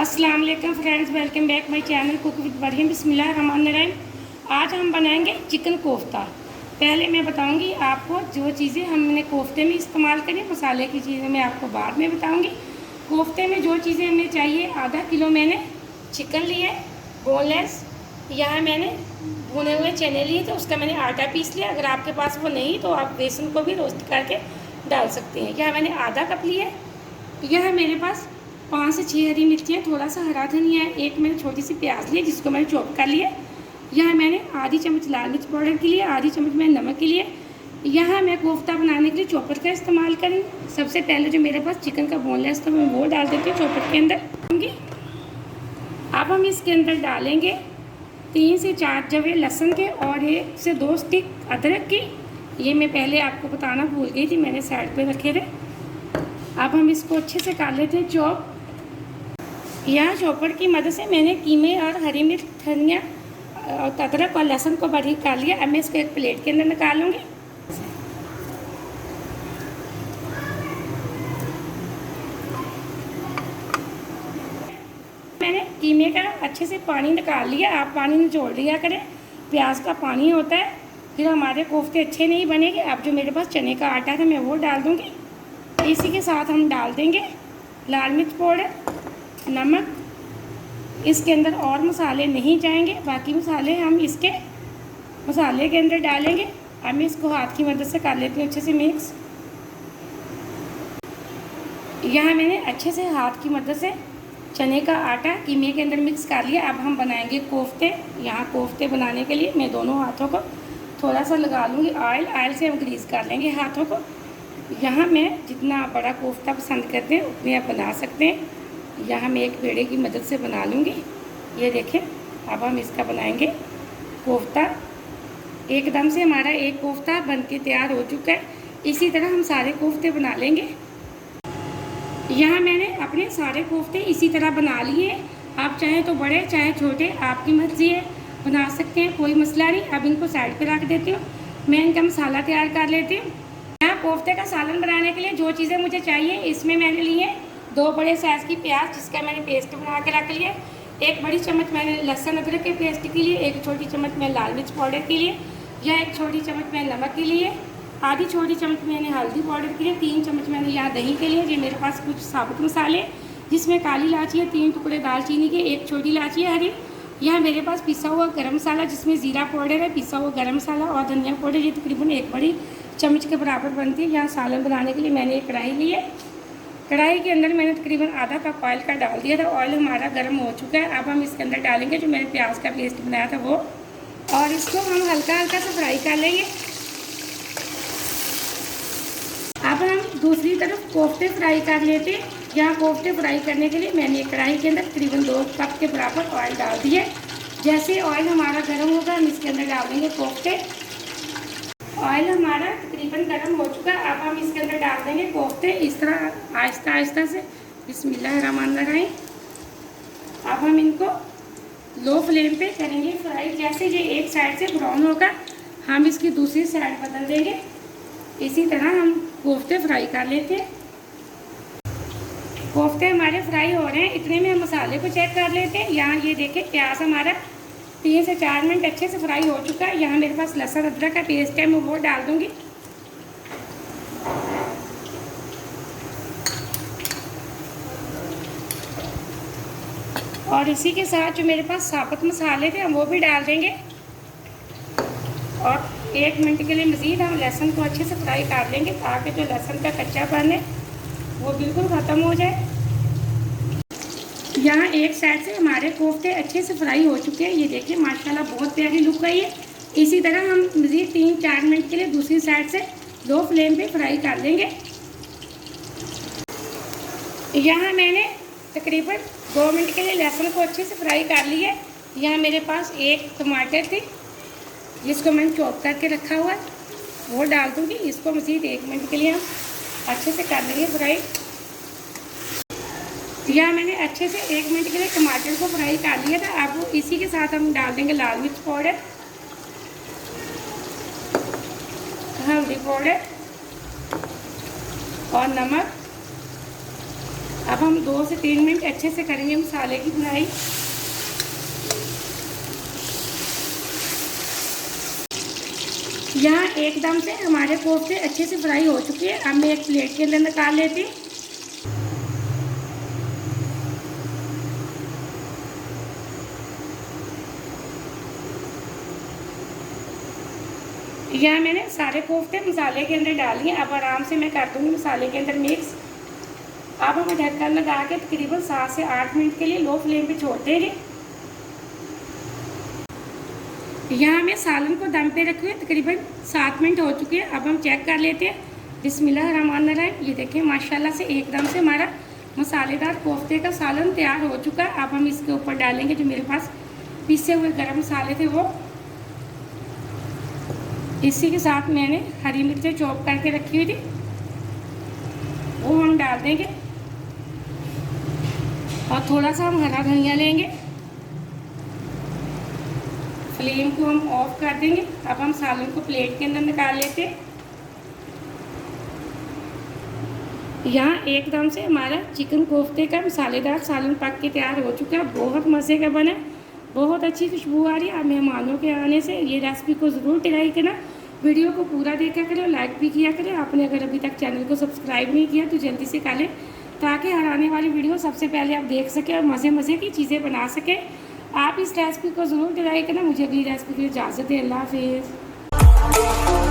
अस्सलाम वालेकुम friends, welcome back my channel cook with Barhim. बिस्मिल्लाहिर्रहमानिर्रहीम। आज हम बनाएंगे चिकन कोफ्ता। पहले मैं बताऊंगी आपको जो चीज़ें हमने कोफ्ते में इस्तेमाल करी, मसाले की चीज़ें मैं आपको बाद में बताऊंगी। कोफ्ते में जो चीज़ें हमें चाहिए, आधा किलो मैंने चिकन लिए बोनलेस। यहाँ मैंने भुने हुए चने लिए थे, उसका मैंने आटा पीस लिया। अगर आपके पास वो नहीं तो आप बेसन को भी रोस्ट करके डाल सकते हैं। यहाँ मैंने आधा कप लिया। यह मेरे पास 5 से 6 हरी मिर्चियाँ, थोड़ा सा हरा धनिया है, एक मैंने छोटी सी प्याज ली जिसको मैंने चॉप कर लिया। यहाँ मैंने आधी चम्मच लाल मिर्च पाउडर के लिए, आधी चम्मच मैंने नमक के लिए। यहाँ मैं कोफ्ता बनाने के लिए चॉपर का इस्तेमाल करूँ। सबसे पहले जो मेरे पास चिकन का बोनलेस था मैं वो डाल देती हूँ चॉपर के अंदर। अब हम इसके अंदर डालेंगे 3 से 4 जवे लहसुन के और 1 से 2 स्टिक अदरक की। ये मैं पहले आपको बताना भूल गई थी, मैंने साइड पे रखे थे। अब हम इसको अच्छे से काट लेते हैं चॉप। यहाँ चॉपर की मदद से मैंने कीमे और हरी मिर्च, धनिया और अदरक और लहसुन को बारीक काट लिया। अब मैं इसको एक प्लेट के अंदर निकालूंगी। मैंने कीमे का अच्छे से पानी निकाल लिया। आप पानी निचोड़ दिया करें, प्याज का पानी होता है, फिर हमारे कोफ्ते अच्छे नहीं बनेंगे। अब जो मेरे पास चने का आटा था मैं वो डाल दूँगी। इसी के साथ हम डाल देंगे लाल मिर्च पाउडर, नमक। इसके अंदर और मसाले नहीं जाएंगे, बाकी मसाले हम इसके मसाले के अंदर डालेंगे। अब मैं इसको हाथ की मदद से कर लेती हूँ अच्छे से मिक्स। यहाँ मैंने अच्छे से हाथ की मदद से चने का आटा कीमे के अंदर मिक्स कर लिया। अब हम बनाएंगे कोफ्ते। यहाँ कोफ्ते बनाने के लिए मैं दोनों हाथों को थोड़ा सा लगा लूँगी ऑयल से हम ग्रीस कर लेंगे हाथों को। यहाँ मैं जितना बड़ा कोफ्ता पसंद करते हैं उतने आप बना सकते हैं। यहाँ मैं एक पेड़े की मदद से बना लूँगी। ये देखें, अब हम इसका बनाएंगे कोफ्ता। एकदम से हमारा एक कोफ्ता बन के तैयार हो चुका है। इसी तरह हम सारे कोफ्ते बना लेंगे। यहाँ मैंने अपने सारे कोफ्ते इसी तरह बना लिए। आप चाहे तो बड़े चाहे छोटे, आपकी मर्जी है, बना सकते हैं, कोई मसला नहीं। अब इनको साइड पर रख देती हूँ, मैं इनका मसाला तैयार कर लेती हूँ। कोफ्ते का सालन बनाने के लिए जो चीज़ें मुझे चाहिए, इसमें मैंने लिए 2 बड़े साइज़ की प्याज जिसका मैंने पेस्ट बना के रख लिया। 1 बड़ी चम्मच मैंने लहसुन अदरक के पेस्ट के लिए, 1 छोटी चम्मच मैं लाल मिर्च पाउडर के लिए, या 1 छोटी चम्मच मैं नमक के लिए, आधी छोटी चम्मच मैंने हल्दी पाउडर के लिए, 3 चम्मच मैंने यहाँ दही के लिए। ये मेरे पास कुछ साबुत मसाले जिसमें काली इलायची है, 3 टुकड़े दालचीनी के, 1 छोटी इलायची है हरी। यहाँ मेरे पास पिसा हुआ गरम मसाला जिसमें ज़ीरा पाउडर है, पिसा हुआ गरम मसाला और धनिया पाउडर। ये तकरीबन 1 बड़ी चम्मच के बराबर बनती है। यहाँ सालन बनाने के लिए मैंने एक कढ़ाई ली है। कढ़ाई के अंदर मैंने तकरीबन आधा कप ऑयल का डाल दिया था। ऑयल हमारा गर्म हो चुका है। अब हम इसके अंदर डालेंगे जो मैंने प्याज का पेस्ट बनाया था वो, और इसको हम हल्का हल्का सा फ्राई कर लेंगे। अब हम दूसरी तरफ कोफ्ते फ्राई कर लेते हैं। यहाँ कोफ्ते फ्राई करने के लिए मैंने एक कढ़ाई के अंदर तकरीबन 2 कप के बराबर ऑयल डाल दिए। जैसे ऑयल हमारा गर्म होगा हम इसके अंदर डाल देंगे कोफ्ते। ऑयल हमारा तकरीबन गर्म हो चुका है। अब हम इसके अंदर डाल देंगे कोफ्ते इस तरह आहिस्ता आहिस्ता से। बिस्मिल्लाहिर्रहमानिर्रहीम। अब हम इनको लो फ्लेम पे करेंगे फ्राई। जैसे ये एक साइड से ब्राउन होगा हम इसकी दूसरी साइड बदल देंगे। इसी तरह हम कोफ्ते फ्राई कर लेते हैं। कोफ्ते हमारे फ्राई हो रहे हैं, इतने में हम मसाले को चेक कर लेते हैं। यहाँ ये देखें, प्याज हमारा 3 से 4 मिनट अच्छे से फ्राई हो चुका है। यहाँ मेरे पास लहसुन अदरक का पेस्ट है, मैं वो डाल दूँगी। और इसी के साथ जो मेरे पास साबुत मसाले थे हम वो भी डाल देंगे। और 1 मिनट के लिए मज़ीद हम लहसुन को अच्छे से फ्राई कर लेंगे ताकि जो लहसुन का कच्चापन है वो बिल्कुल ख़त्म हो जाए। यहाँ एक साइड से हमारे कोफ्ते अच्छे से फ्राई हो चुके हैं। ये देखिए माशाल्लाह बहुत प्यारी लुक आई है। इसी तरह हम मज़ीद 3-4 मिनट के लिए दूसरी साइड से लो फ्लेम पे फ्राई कर लेंगे। यहाँ मैंने तकरीबन 2 मिनट के लिए लहसुन को अच्छे से फ्राई कर लिया। यहाँ मेरे पास 1 टमाटर थी जिसको मैंने चॉप करके रखा हुआ है, वो डाल दूँगी। इसको मज़ीद 1 मिनट के लिए हम अच्छे से कर लेंगे फ्राई। यहाँ मैंने अच्छे से 1 मिनट के लिए टमाटर को फ्राई कर लिया था। अब इसी के साथ हम डाल देंगे लाल मिर्च पाउडर, हल्दी पाउडर और नमक। अब हम 2 से 3 मिनट अच्छे से करेंगे मसाले की भुनाई। यहाँ एकदम से हमारे कोफ्ते अच्छे से फ्राई हो चुके हैं। अब मैं एक प्लेट के अंदर निकाल लेती हूँ। यहाँ मैंने सारे कोफ्ते मसाले के अंदर डाल दिए। अब आराम से मैं कर दूँगी मसाले के अंदर मिक्स। अब हम ढक्कन लगा के तकरीबन 7 से 8 मिनट के लिए लो फ्लेम पे छोड़ देंगे। यहाँ मैं सालन को दम पे रखी हुई तकरीबन 7 मिनट हो चुके हैं। अब हम चेक कर लेते हैं। बिस्मिल्लाहिर्रहमानिर्रहीम। ये देखिए माशाल्लाह से एकदम से हमारा मसालेदार कोफ्ते का सालन तैयार हो चुका है। अब हम इसके ऊपर डालेंगे जो मेरे पास पीसे हुए गरम मसाले थे वो। इसी के साथ मैंने हरी मिर्चें चॉप करके रखी हुई थी वो हम डाल देंगे। और थोड़ा सा हम हरा धनिया लेंगे। फ्लेम को हम ऑफ कर देंगे। अब हम सालन को प्लेट के अंदर निकाल लेते हैं। यहाँ एकदम से हमारा चिकन कोफ्ते का मसालेदार सालन पक के तैयार हो चुका है। बहुत मज़े का बना, बहुत अच्छी खुशबू आ रही है। मेहमानों के आने से ये रेसिपी को ज़रूर ट्राई करना। वीडियो को पूरा देखा करो, लाइक भी किया करें। आपने अगर अभी तक चैनल को सब्सक्राइब नहीं किया तो जल्दी से कर लें ताकि हर आने वाली वीडियो सबसे पहले आप देख सकें और मज़े की चीज़ें बना सकें। आप इस रेसिपी को ज़रूर ट्राई करना। मुझे अगली रेसिपी की इजाज़त है। अल्लाह हाफिज़।